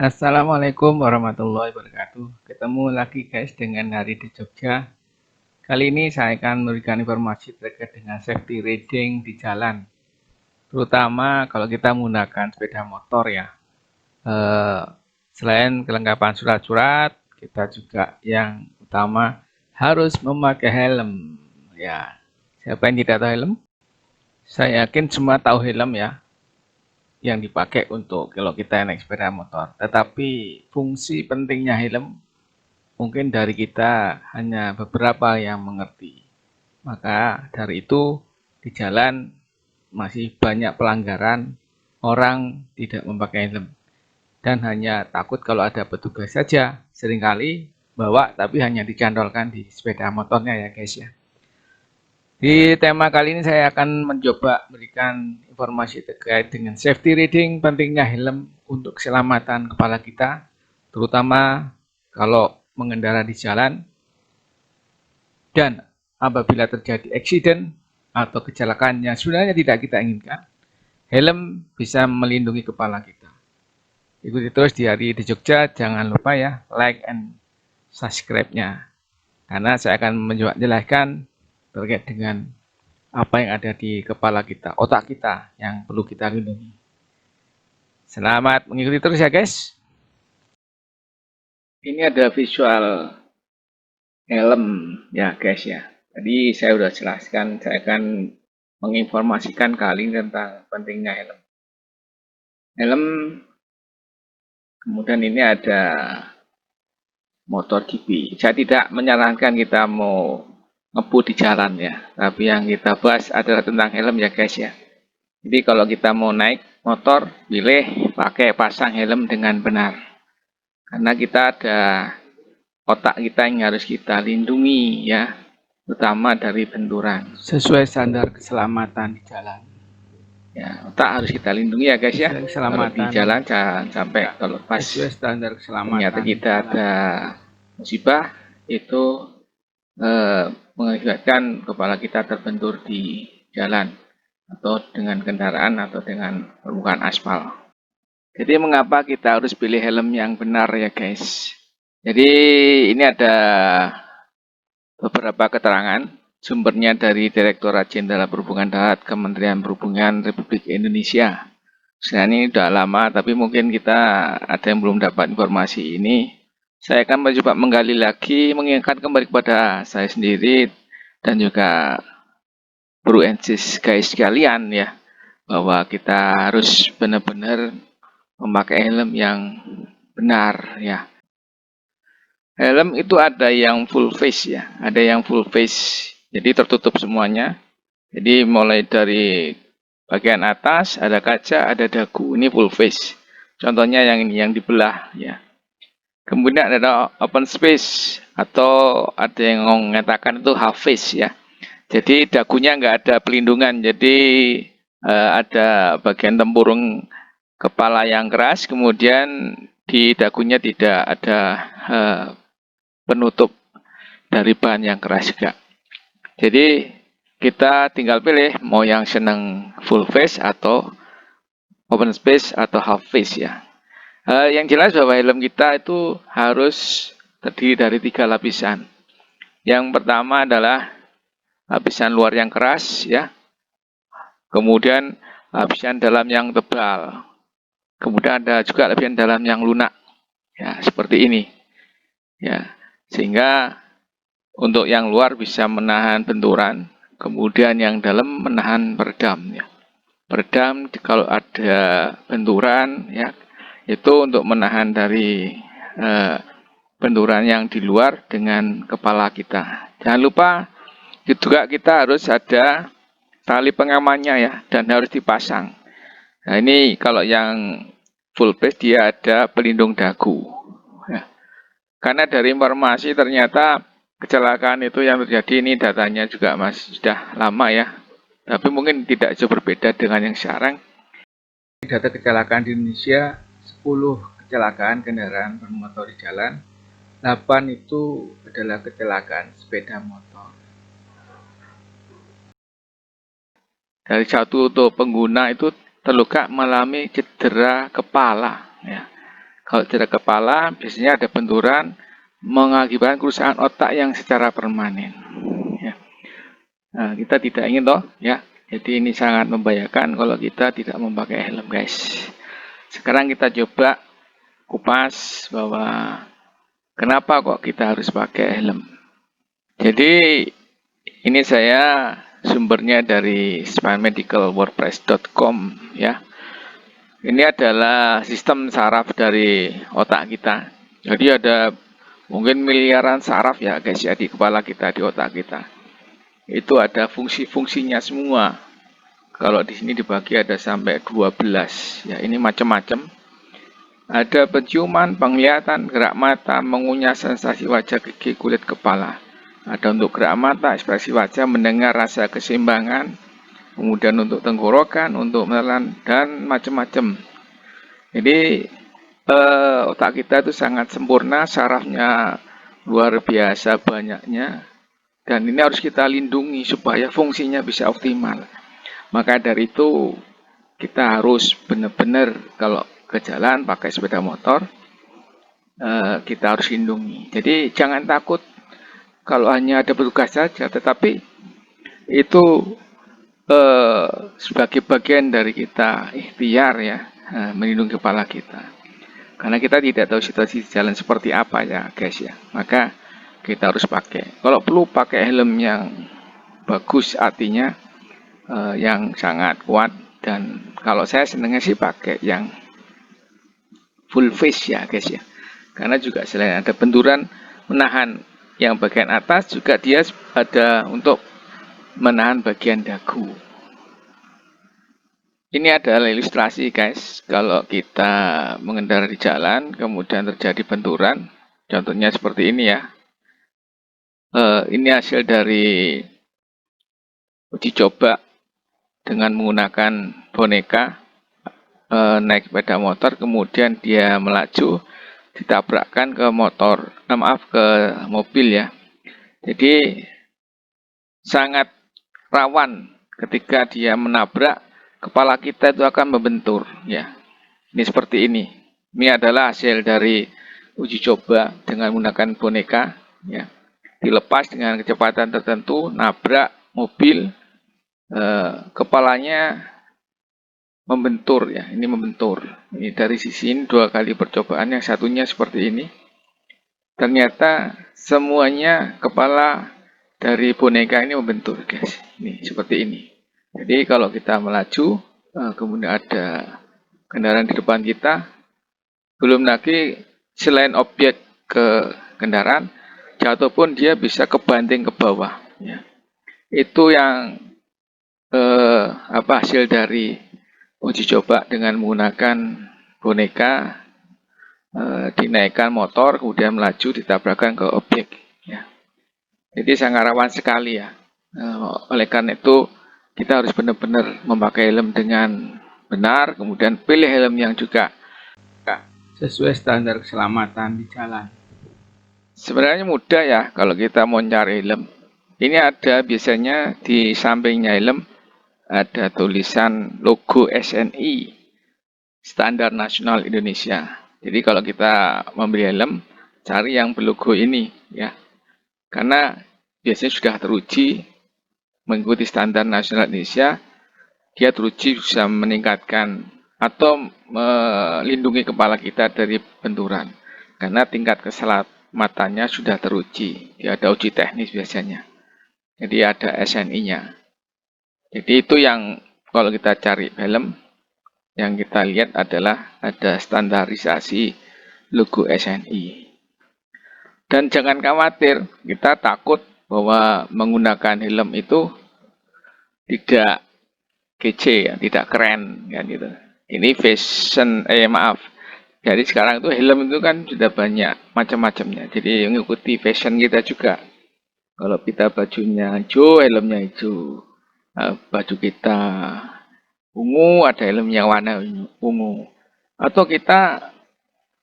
Assalamualaikum warahmatullahi wabarakatuh. Ketemu lagi guys dengan Hari di Jogja. Kali ini saya akan memberikan informasi terkait dengan safety riding di jalan. Terutama kalau kita menggunakan sepeda motor ya. Eh, Selain kelengkapan surat-surat, kita juga yang utama harus memakai helm. Ya, siapa yang tidak tahu helm? Saya yakin semua tahu helm ya, yang dipakai untuk kalau kita naik sepeda motor. Tetapi fungsi pentingnya helm mungkin dari kita hanya beberapa yang mengerti. Maka dari itu di jalan masih banyak pelanggaran, orang tidak memakai helm dan hanya takut kalau ada petugas saja. Seringkali bawa tapi hanya dicantolkan di sepeda motornya ya guys ya. Di tema kali ini saya akan mencoba memberikan informasi terkait dengan safety riding, pentingnya helm untuk keselamatan kepala kita, terutama kalau mengendara di jalan, dan apabila terjadi accident atau kecelakaan yang sebenarnya tidak kita inginkan, helm bisa melindungi kepala kita. Ikuti terus di Hari di Jogja, jangan lupa ya like and subscribe-nya, karena saya akan menjelaskan terkait dengan apa yang ada di kepala kita, otak kita yang perlu kita lindungi. Selamat mengikuti terus ya guys. Ini ada visual helm ya guys ya. Tadi saya sudah jelaskan, saya akan menginformasikan kali ini tentang pentingnya helm. Helm, kemudian ini ada motor GP. Saya tidak menyarankan kita mau ngebut di jalan ya, tapi yang kita bahas adalah tentang helm ya guys ya. Jadi kalau kita mau naik motor, pilih pakai pasang helm dengan benar. Karena kita ada otak kita yang harus kita lindungi ya, terutama dari benturan. Sesuai standar keselamatan di jalan. Ya, otak harus kita lindungi ya guys ya. Kalau di jalan jangan sampai kalau pas sesuai standar keselamatan ternyata kita ada musibah itu mengakibatkan kepala kita terbentur di jalan atau dengan kendaraan atau dengan permukaan aspal. Jadi mengapa kita harus pilih helm yang benar ya guys? Jadi ini ada beberapa keterangan sumbernya dari Direktorat Jenderal Perhubungan Darat Kementerian Perhubungan Republik Indonesia. Sebenarnya ini sudah lama tapi mungkin kita ada yang belum dapat informasi ini. Saya akan mencoba menggali lagi, mengingatkan kembali kepada saya sendiri dan juga Bro and Sis guys sekalian ya, bahwa kita harus benar-benar memakai helm yang benar ya. Helm itu ada yang full face ya, ada yang full face, jadi tertutup semuanya. Jadi mulai dari bagian atas ada kaca, ada dagu, ini full face. Contohnya yang ini yang dibelah ya. Kemudian ada open space atau ada yang mengatakan itu half face ya. Jadi dagunya nggak ada pelindungan, jadi ada bagian tempurung kepala yang keras, kemudian di dagunya tidak ada penutup dari bahan yang keras juga. Jadi kita tinggal pilih mau yang senang full face atau open space atau half face ya. Yang jelas bahwa helm kita itu harus terdiri dari 3 lapisan. Yang pertama adalah lapisan luar yang keras ya. Kemudian lapisan dalam yang tebal. Kemudian ada juga lapisan dalam yang lunak. Ya, seperti ini. Ya, sehingga untuk yang luar bisa menahan benturan, kemudian yang dalam menahan peredam ya. Peredam kalau ada benturan ya, itu untuk menahan dari benturan yang di luar dengan kepala kita. Jangan lupa juga kita harus ada tali pengamannya ya, dan harus dipasang. Nah ini kalau yang full face dia ada pelindung dagu. Ya. Karena dari informasi ternyata kecelakaan itu yang terjadi ini datanya juga masih sudah lama ya. Tapi mungkin tidak jauh berbeda dengan yang sekarang. Data kecelakaan di Indonesia 10 kecelakaan kendaraan bermotor di jalan, 8 itu adalah kecelakaan sepeda motor. Dari satu untuk pengguna itu terluka mengalami cedera kepala ya. Kalau cedera kepala, biasanya ada benturan mengakibatkan kerusakan otak yang secara permanen. Ya. Nah, kita tidak ingin toh, ya. Jadi ini sangat membahayakan kalau kita tidak memakai helm, guys. Sekarang kita coba kupas bahwa kenapa kok kita harus pakai helm. Jadi ini saya sumbernya dari spinalmedicalwordpress.com, ya. Ini adalah sistem saraf dari otak kita. Jadi ada mungkin miliaran saraf ya guys ya di kepala kita, di otak kita. Itu ada fungsi-fungsinya semua. Kalau di sini dibagi ada sampai 12. Ya, ini macam-macam. Ada penciuman, penglihatan, gerak mata, mengunyah, sensasi wajah, gigi, kulit, kepala. Ada untuk gerak mata, ekspresi wajah, mendengar, rasa keseimbangan, kemudian untuk tenggorokan, untuk menelan, dan macam-macam. Jadi otak kita itu sangat sempurna, sarafnya luar biasa banyaknya, dan ini harus kita lindungi supaya fungsinya bisa optimal. Maka dari itu kita harus benar-benar kalau ke jalan pakai sepeda motor, kita harus lindungi. Jadi jangan takut kalau hanya ada petugas saja, tetapi itu sebagai bagian dari kita ikhtiar ya, melindungi kepala kita. Karena kita tidak tahu situasi jalan seperti apa ya guys ya. Maka kita harus pakai. Kalau perlu pakai helm yang bagus, artinya yang sangat kuat. Dan kalau saya senangnya sih pakai yang full face ya guys ya. Karena juga selain ada benturan menahan yang bagian atas, juga dia ada untuk menahan bagian dagu. Ini adalah ilustrasi guys, kalau kita mengendarai di jalan, kemudian terjadi benturan, contohnya seperti ini ya. Ini hasil dari uji coba dengan menggunakan boneka, naik sepeda motor, kemudian dia melaju, ditabrakkan ke motor, ke mobil ya. Jadi sangat rawan ketika dia menabrak, kepala kita itu akan membentur ya. Ini seperti ini. Ini adalah hasil dari uji coba dengan menggunakan boneka ya. Dilepas dengan kecepatan tertentu, nabrak mobil, kepalanya membentur ya. Ini membentur. Ini dari sisi ini 2 kali percobaan, yang satunya seperti ini. Ternyata semuanya kepala dari boneka ini membentur guys. Ini seperti ini. Jadi kalau kita melaju, kemudian ada kendaraan di depan kita, belum lagi selain objek ke kendaraan, jatuh pun dia bisa kebanting ke bawah. Ya. Itu yang hasil dari uji coba dengan menggunakan boneka, dinaikkan motor, kemudian melaju, ditabrakkan ke objek. Ya. Jadi sangat rawan sekali ya. Oleh karena itu kita harus benar-benar memakai helm dengan benar, kemudian pilih helm yang juga sesuai standar keselamatan di jalan. Sebenarnya mudah ya kalau kita mau cari helm. Ini ada biasanya di sampingnya helm ada tulisan logo SNI, Standar Nasional Indonesia. Jadi kalau kita membeli helm, cari yang berlogo ini ya. Karena biasanya sudah teruji mengikuti standar nasional Indonesia, dia teruji bisa meningkatkan atau melindungi kepala kita dari benturan. Karena tingkat keselamatannya sudah teruji. Dia ada uji teknis biasanya. Jadi ada SNI-nya. Jadi itu yang kalau kita cari helm, yang kita lihat adalah ada standarisasi logo SNI. Dan jangan khawatir, kita takut bahwa menggunakan helm itu tidak kece ya, tidak keren kan gitu. Ini fashion, jadi sekarang itu helm itu kan sudah banyak macam-macamnya. Jadi mengikuti fashion kita juga. Kalau kita bajunya hijau, helmnya hijau. Baju kita ungu, ada helm yang warna ungu. Atau kita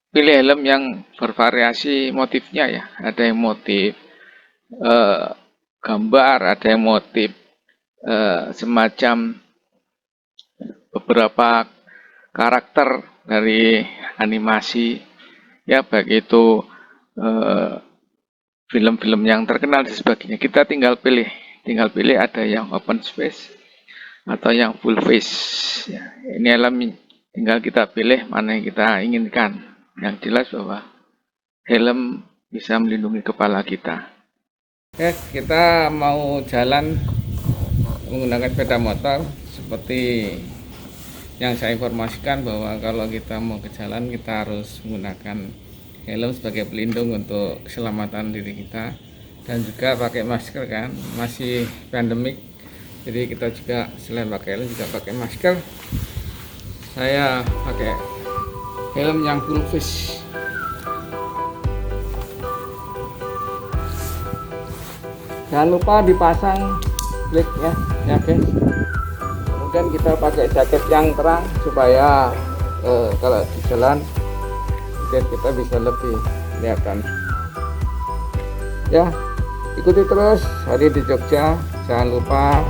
pilih helm yang bervariasi motifnya ya. Ada yang motif gambar, ada yang motif semacam beberapa karakter dari animasi, ya, baik itu film-film yang terkenal dan sebagainya. Kita tinggal pilih ada yang open space atau yang full face. Ya, ini alami, tinggal kita pilih mana yang kita inginkan. Yang jelas bahwa helm bisa melindungi kepala kita. Oke, kita mau jalan menggunakan sepeda motor. Seperti yang saya informasikan bahwa kalau kita mau ke jalan kita harus menggunakan helm sebagai pelindung untuk keselamatan diri kita, dan juga pakai masker kan, masih pandemik, jadi kita juga selain pakai helm juga pakai masker. Saya pakai helm yang full face. Jangan lupa dipasang flag ya guys. Kemudian kita pakai jaket yang terang supaya kalau di jalan kita bisa lebih kelihatan. Ya, ikuti terus Hari di Jogja. Jangan lupa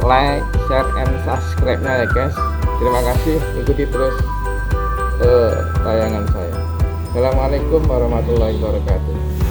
like, share, and subscribe-nya ya guys. Terima kasih, ikuti terus tayangan saya. Assalamualaikum warahmatullahi wabarakatuh.